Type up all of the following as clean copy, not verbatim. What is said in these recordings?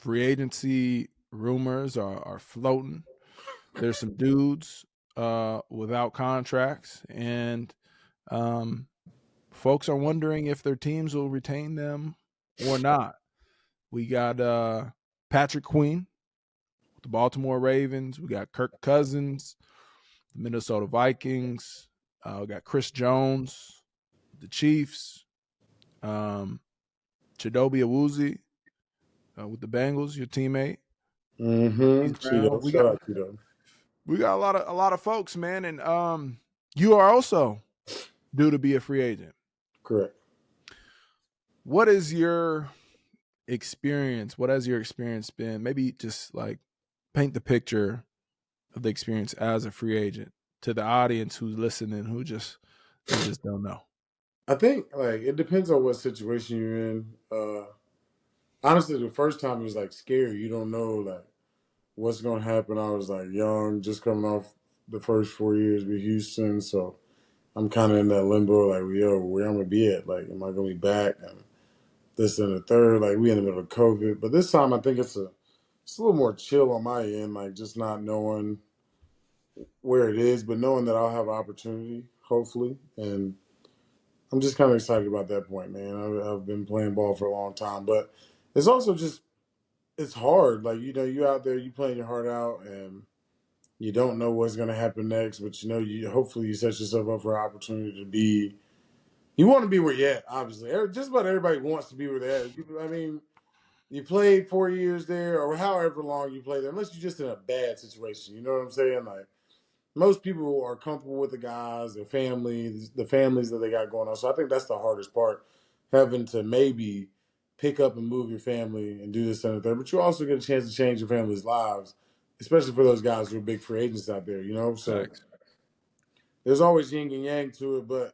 free agency rumors are floating. There's some dudes without contracts, and um, folks are wondering if their teams will retain them or not. We got Patrick Queen with the Baltimore Ravens. We got Kirk Cousins, the Minnesota Vikings. We got Chris Jones, the Chiefs. Chidobe Awuzie with the Bengals, your teammate. He's around. Cheeto. Shout out Cheeto. We got a lot of folks, man, and you are also due to be a free agent. Correct. What is your experience? What has your experience been? Maybe just like paint the picture of the experience as a free agent to the audience who's listening who just don't know. I think like it depends on what situation you're in. Honestly, the first time it was like scary. You don't know like what's gonna happen. I was like young, just coming off the first 4 years with Houston, so I'm kind of in that limbo. Like, yo, where I'm gonna be at? Like, am I gonna be back? And this and the third. Like, we in the middle of COVID, but this time I think it's a little more chill on my end. Like, just not knowing where it is, but knowing that I'll have an opportunity, hopefully, and I'm just kind of excited about that point, man. I've been playing ball for a long time, but it's also just it's hard. Like, you out there, you playing your heart out, and you don't know what's going to happen next. But you hopefully you set yourself up for an opportunity to be. You want to be where you're at, obviously. Just about everybody wants to be where they're at. I mean, you played 4 years there, or however long you play there, unless you're just in a bad situation. You know what I'm saying? Like, most people are comfortable with the guys, their families, the families that they got going on. So I think that's the hardest part, having to maybe pick up and move your family and do this and that. But you also get a chance to change your family's lives, especially for those guys who are big free agents out there, So Thanks. there's always yin and yang to it, but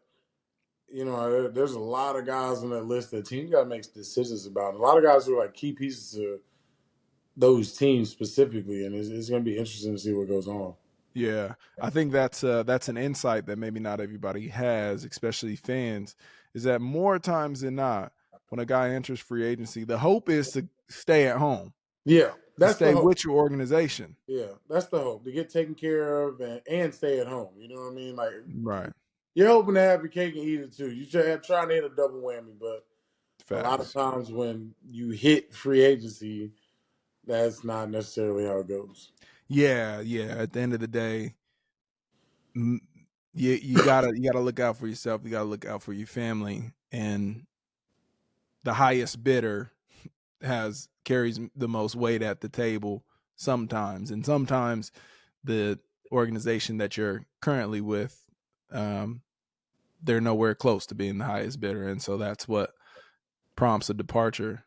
there's a lot of guys on that list that teams got to make decisions about. A lot of guys who are like key pieces to those teams specifically, and it's going to be interesting to see what goes on. Yeah, I think that's an insight that maybe not everybody has, especially fans, is that more times than not, when a guy enters free agency, the hope is to stay at home. Yeah, To that's the stay hope. with your organization. Yeah, that's the hope, to get taken care of and stay at home. You know what I mean? Like, Right. you're hoping to have your cake and eat it too. You're trying to hit a double whammy, but a lot of Facts. times when you hit free agency, that's not necessarily how it goes. Yeah. At the end of the day, you gotta look out for yourself. You gotta look out for your family, and the highest bidder carries the most weight at the table sometimes, and sometimes the organization that you're currently with, they're nowhere close to being the highest bidder, and so that's what prompts a departure,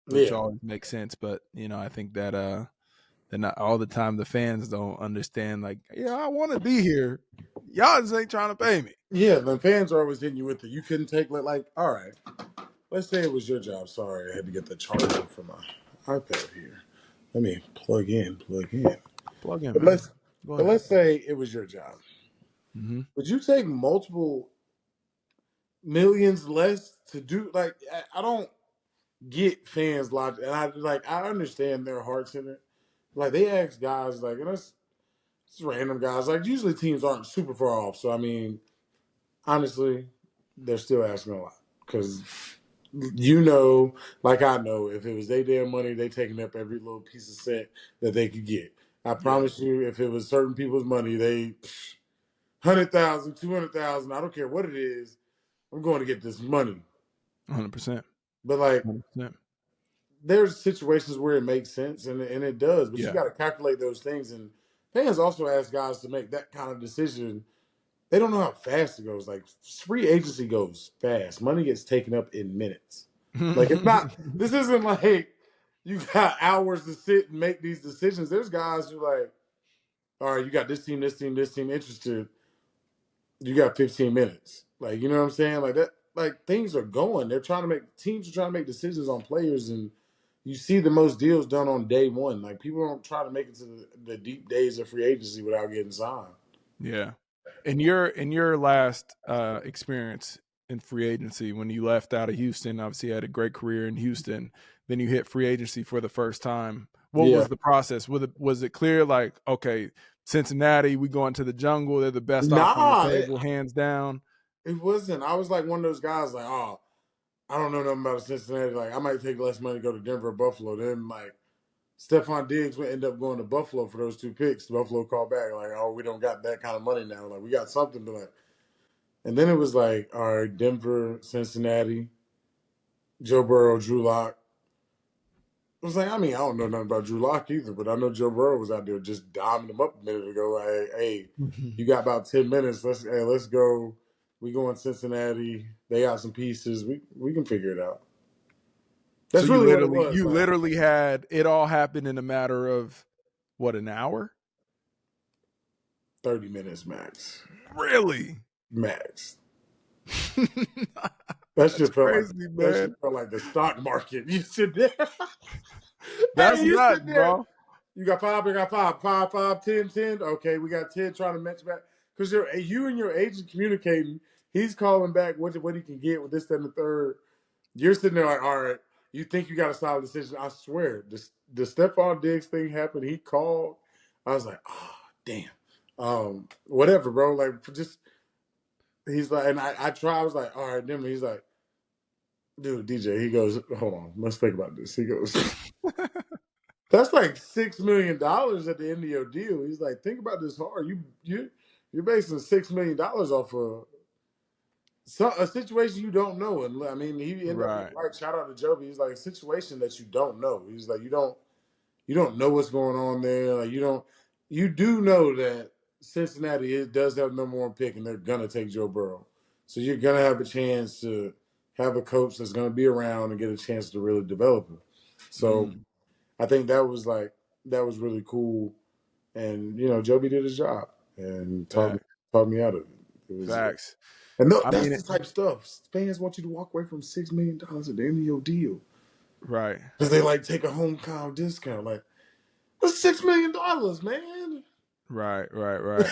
which always makes sense. But I think that not all the time the fans don't understand. Like, I want to be here. Y'all just ain't trying to pay me. Yeah, the fans are always hitting you with it. You couldn't take like, all right, let's say it was your job. Sorry, I had to get the charger for my iPad here. Let me plug in. Plug in, But man. let's say it was your job. Mm-hmm. Would you take multiple millions less to do? Like, I don't get fans logic, and I understand their hearts in it. Like, they ask guys like, and it's random guys. Like, usually teams aren't super far off. So I mean, honestly, they're still asking a lot because like I know, if it was their damn money, they taking up every little piece of cent that they could get. I promise you, if it was certain people's money, they 100,000, 200,000. I don't care what it is. I'm going to get this money. 100%. But like, 100%. there's situations where it makes sense, and it does. But you Yeah. got to calculate those things. And fans also ask guys to make that kind of decision. They don't know how fast it goes. Like, free agency goes fast. Money gets taken up in minutes. Like, it's not. This isn't like you got hours to sit and make these decisions. There's guys who like, all right, you got this team interested. You got 15 minutes. Like, you know what I'm saying? Like that. Like, things are going. Teams are trying to make decisions on players, and you see the most deals done on day one. Like, people don't try to make it to the deep days of free agency without getting signed. Yeah. In your last experience in free agency when you left out of Houston? Obviously, you had a great career in Houston. Then you hit free agency for the first time. What Yeah. was the process? Was it clear like, okay, Cincinnati, we go into the jungle. They're the best offer on the Nah, table, hands down. it wasn't. I was like one of those guys like, oh, I don't know nothing about Cincinnati. Like, I might take less money to go to Denver or Buffalo. Then, like, Stephon Diggs would end up going to Buffalo for those 2 picks. Buffalo called back, like, oh, we don't got that kind of money now. Like, we got something, but like, and then it was like, all right, Denver, Cincinnati, Joe Burrow, Drew Lock. I was like, I mean, I don't know nothing about Drew Lock either, but I know Joe Burrow was out there just diming him up a minute ago. Like, hey, you got about 10 minutes. Let's go. We go in Cincinnati. They got some pieces. We can figure it out. So That's really what it was. you Like literally had it all happen in a matter of what, an hour? 30 minutes max. Really? Max. That That's shit felt like crazy, that shit man. felt like the stock market. You sit there. That's Hey, you nuts, sit there. bro. You got five, I got five, five, five, 10, 10. Okay, we got 10 trying to match back. Because you and your agent communicating. He's calling back what he can get with this, that, and the third. You're sitting there like, all right, you think you got a solid decision. I swear, the Stephon Diggs thing happened. He called. I was like, oh, damn. Whatever, bro. Like, just, he's like, and I try. I was like, all right, then he's like, dude, DJ, he goes, hold on, let's think about this. He goes, that's like $6 million at the end of your deal. He's like, think about this hard. You're basing $6 million off of a situation you don't know. And I mean, he ended up being Right. right. Shout out to Joby. He's like a situation that you don't know. He's like, you don't know what's going on there. Like you do know that Cincinnati does have number 1 pick and they're gonna take Joe Burrow. So you're gonna have a chance to have a coach that's gonna be around and get a chance to really develop him. So Mm, I think that was really cool. And Joby did his job and fact, taught me out of it. It was facts. and no, I that's mean the it. type of stuff fans want you to walk away from $6 million at the end of your deal Right. because they like take a hometown discount. Like, that's $6 million, man. Right. Right. Right.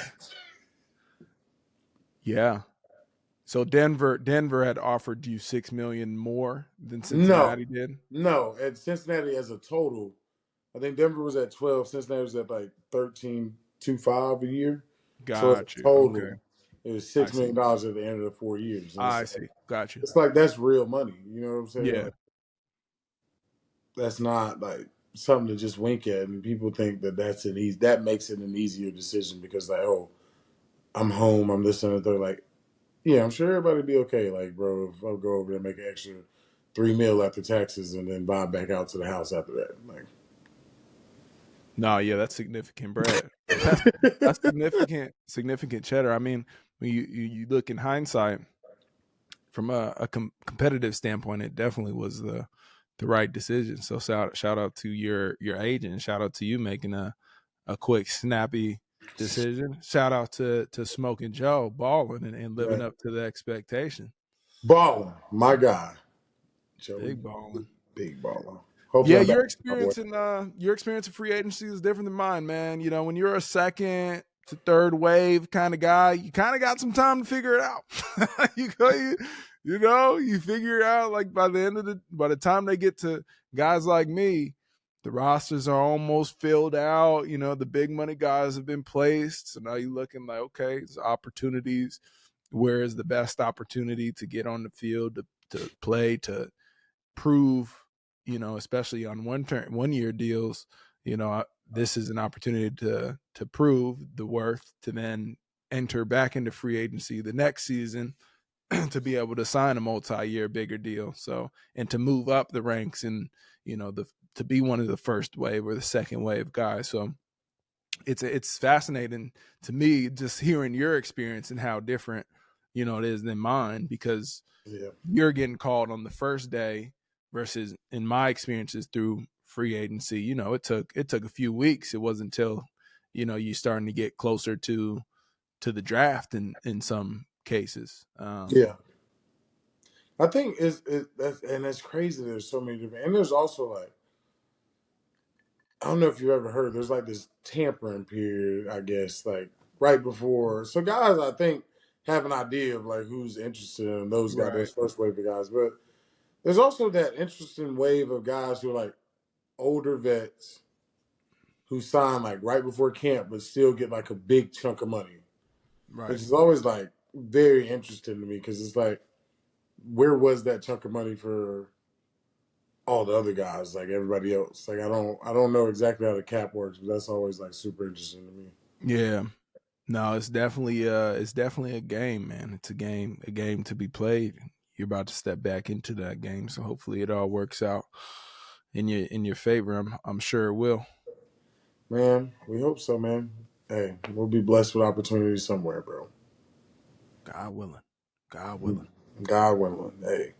Yeah. So Denver had offered you 6 million more than No, Cincinnati did. no. At Cincinnati as a total, I think Denver was at 12. Cincinnati was at like 13.25 a year. So as a Got you. Okay. total, it was I six see. million dollars at the end of the 4 years, and I see. Got you. it's like that's real money. You know what I'm saying? Yeah. Like, that's not like something to just wink at, and people think that that makes it an easier decision because like, oh, I'm home, I'm listening to they're like, yeah, I'm sure everybody be okay. Like, bro, if I'll go over there and make an extra 3 mil after taxes and then buy back out to the house after that. Like, No, yeah, that's significant bread. That's that's significant cheddar. I mean, when you look in hindsight from a competitive standpoint, it definitely was the right decision. So shout out to your agent. Shout out to you making a quick, snappy decision. Shout out to Smoking Joe balling and living man, up to the expectation. balling, my guy, Joey, Big balling. big baller. Hopefully, Yeah, I'm back. your experience in free agency is different than mine, man. You know, when you're a second to third wave kind of guy, you kind of got some time to figure it out. You figure it out like by the time they get to guys like me, the rosters are almost filled out. You know, the big money guys have been placed. So now you're looking like, okay, there's opportunities. Where is the best opportunity to get on the field, to play, to prove, especially on 1 year deals, this is an opportunity to prove the worth, to then enter back into free agency the next season to be able to sign a multi-year bigger deal. So, and to move up the ranks and, to be one of the first wave or the second wave guys. So it's fascinating to me just hearing your experience and how different, it is than mine, because Yeah, you're getting called on the first day versus in my experiences through free agency, it took a few weeks. It wasn't until, you starting to get closer to the draft in some cases. yeah. I think that's crazy. There's so many different, and there's also like, I don't know if you've ever heard. There's like this tampering period, I guess, like right before. So guys, I think have an idea of like who's interested in those guys, Right. those first wave of guys. But there's also that interesting wave of guys who are like older vets who sign like right before camp, but still get like a big chunk of money, Right. which is always like very interesting to me because it's like, where was that chunk of money for all the other guys, like everybody else? Like I don't know exactly how the cap works, but that's always like super interesting to me. Yeah. No, it's definitely a game, man. It's a game to be played. You're about to step back into that game, so hopefully it all works out in your favor. I'm sure it will. Man, we hope so, man. Hey, we'll be blessed with opportunities somewhere, bro. God willing. God willing. God willing. Hey.